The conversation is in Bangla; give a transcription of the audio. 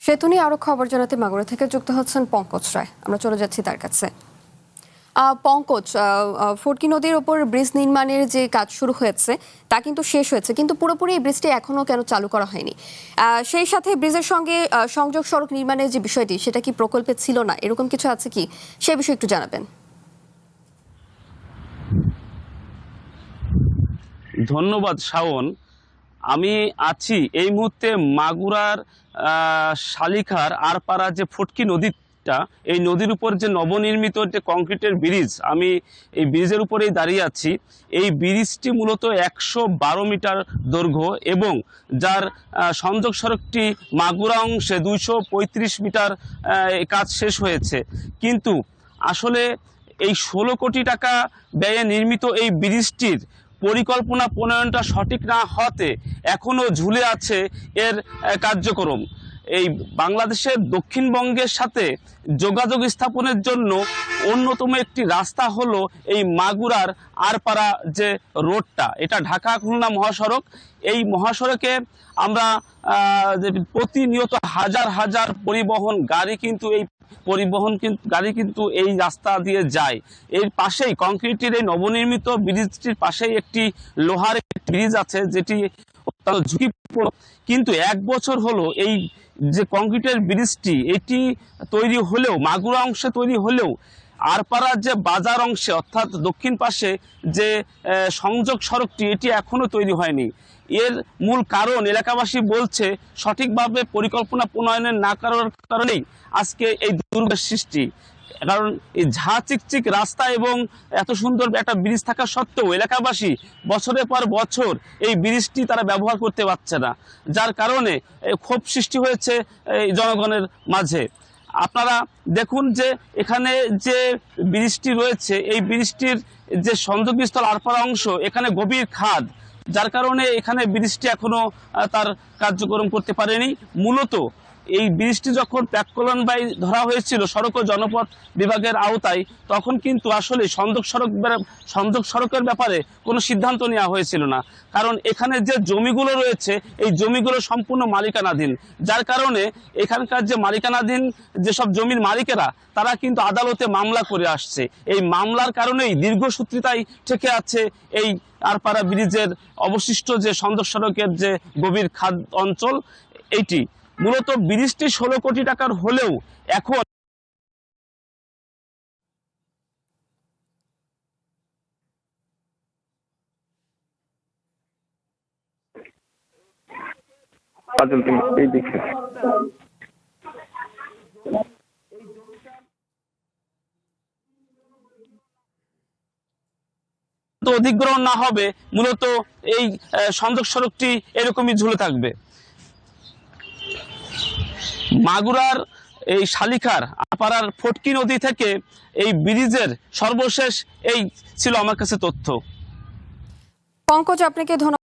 সেতু নিয়ে আরো খবর জানাতে মাগুরা থেকে যুক্ত হচ্ছেন পঙ্কজ রায়। আমরা চলে যাচ্ছি তার কাছে। পঙ্কজ, ফটকি নদীর উপর ব্রিজ নির্মাণের যে কাজ শুরু হয়েছে তা কিন্তু শেষ হয়েছে, কিন্তু পুরোপুরি এই ব্রিজটি এখনো কেন চালু করা হয়নি? সেই সাথে ব্রিজের সঙ্গে সংযোগ সড়ক নির্মাণের যে বিষয়টি, সেটা কি প্রকল্পে ছিল না, এরকম কিছু আছে কি, সে বিষয়ে একটু জানাবেন। ধন্যবাদ শাওন। আমি আছি এই মুহূর্তে মাগুরার শালিখার আরপাড়া যে ফটকি নদীটা, এই নদীর উপর যে নবনির্মিত যে কংক্রিটের ব্রিজ, আমি এই ব্রিজের উপরেই দাঁড়িয়ে আছি। এই ব্রিজটি মূলত 112 মিটার দৈর্ঘ্য এবং যার সংযোগ সড়কটি মাগুরা অংশে 235 মিটার কাজ শেষ হয়েছে। কিন্তু আসলে এই 16 কোটি টাকা ব্যয়ে নির্মিত এই ব্রিজটির পরিকল্পনা প্রণয়নটা সঠিক না হতে এখনো ঝুলে আছে এর কার্যক্রম। এই বাংলাদেশের দক্ষিণবঙ্গের সাথে যোগাযোগ স্থাপনের জন্য অন্যতম একটি রাস্তা হলো এই মাগুরার আরপাড়া যে রোডটা, এটা ঢাকা খুলনা মহাসড়ক। এই মহাসড়কে আমরা প্রতিনিয়ত হাজার হাজার পরিবহন গাড়ি কিন্তু এই রাস্তা দিয়ে যায়। এর পাশেই কংক্রিটের এই নবনির্মিত ব্রিজটির পাশেই একটি লোহার ব্রিজ আছে, যেটি অত্যন্ত ঝুঁকিপূর্ণ। কিন্তু 1 বছর হলো এই যে কংক্রিটের ব্রিজটি এটি তৈরি হলেও, মাগুরা অংশে তৈরি হলেও আরপাড়ার যে বাজার অংশে অর্থাৎ দক্ষিণ পাশে যে সংযোগ সড়কটি, এটি এখনো তৈরি হয়নি। এর মূল কারণ এলাকাবাসী বলছে সঠিকভাবে পরিকল্পনা প্রণয়নের না করার কারণেই আজকে এই দুর্যোগের সৃষ্টি। কারণ এই ঝা চিকচিক রাস্তা এবং এত সুন্দর একটা ব্রিজ থাকা সত্ত্বেও এলাকাবাসী বছরের পর বছর এই ব্রিজটি তারা ব্যবহার করতে পারছে না, যার কারণে ক্ষোভ সৃষ্টি হয়েছে এই জনগণের মাঝে। আপনারা দেখুন যে এখানে যে ব্রিজটি রয়েছে, এই ব্রিজটির যে সংযোগস্থল আরপাড়া অংশ, এখানে গভীর খাদ, যার কারণে এখানে ব্রিজটি এখনো তার কার্যক্রম করতে পারেনি। মূলত এই ব্রিজটি যখন প্যাককলনবাই ধরা হয়েছিল সড়ক ও জনপথ বিভাগের আওতায়, তখন কিন্তু আসলে সংযোগ সড়কের ব্যাপারে কোনো সিদ্ধান্ত নেওয়া হয়েছিল না। কারণ এখানে যে জমিগুলো রয়েছে, এই জমিগুলো সম্পূর্ণ মালিকানাধীন, যার কারণে এখানকার যে মালিকানাধীন যেসব জমির মালিকেরা, তারা কিন্তু আদালতে মামলা করে আসছে। এই মামলার কারণেই দীর্ঘসূত্রিতায় থেকে আছে এই আরপাড়া ব্রিজের অবশিষ্ট যে সংযোগ সড়কের যে গভীর খাদ অঞ্চল। এইটি মূলত ব্রিজটি 16 কোটি টাকার হলেও এখন অধিগ্রহণ না হবে, মূলত এই সংযোগ সড়কটি এরকমই ঝুলে থাকবে। মাগুরার এই শালিখার আপাড়ার ফটকি নদী থেকে এই ব্রিজের সর্বশেষ এই ছিল আমার কাছে তথ্য। পঙ্কজ, আপনাকে ধন্যবাদ।